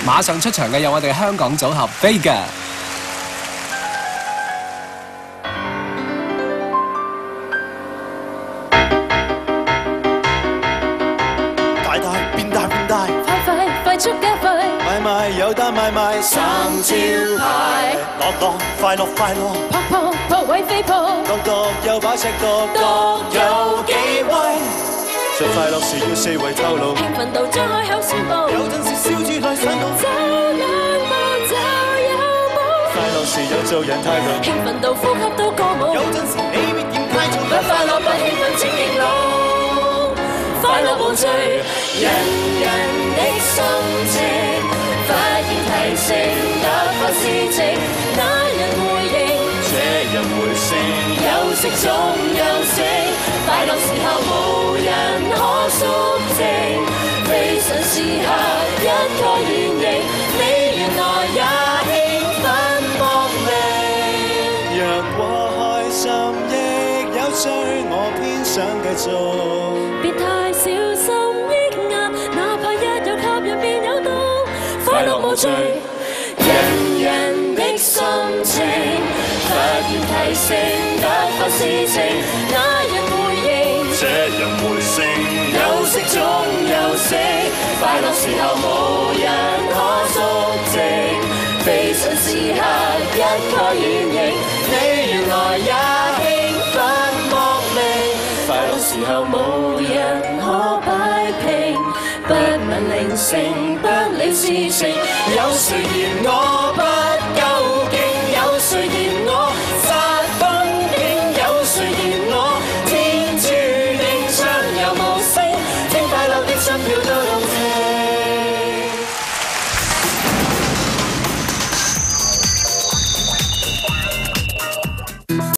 馬上出場嘅有我哋香港組合 Vega。快速加快，買賣有單買賣三招牌，樂快樂快樂，撲位飛撲，各有把尺各有幾威。最快樂時要四圍透露，興奮到張開口宣佈，有陣時笑住來上路，走兩步就有步。快樂時有做人態度，興奮到呼吸到歌舞，有陣時你必嫌太重，不快樂不興奮請認老。快樂無罪，人的心情，發現提醒，突發事情，那人回應，這人回聲，休息中休息，快樂時候無人可肅靜，非常時刻一個原形，你原來也興奮莫名。若過開心亦有趣，我偏想繼續。別太小心抑壓，哪怕一有吸引便有毒。快樂無罪，人的心情，發現提醒，突發事情，那人回應，這人回聲，休息中休息，快樂時候無人可肅靜，非常時刻一個原形，你原來也興奮莫名。快樂時候無人可擺平，不問靈性，不理事情，有誰嫌我不夠勁？有誰嫌我殺風景？有誰嫌我天注定暢遊無聲？聽快樂的心跳都動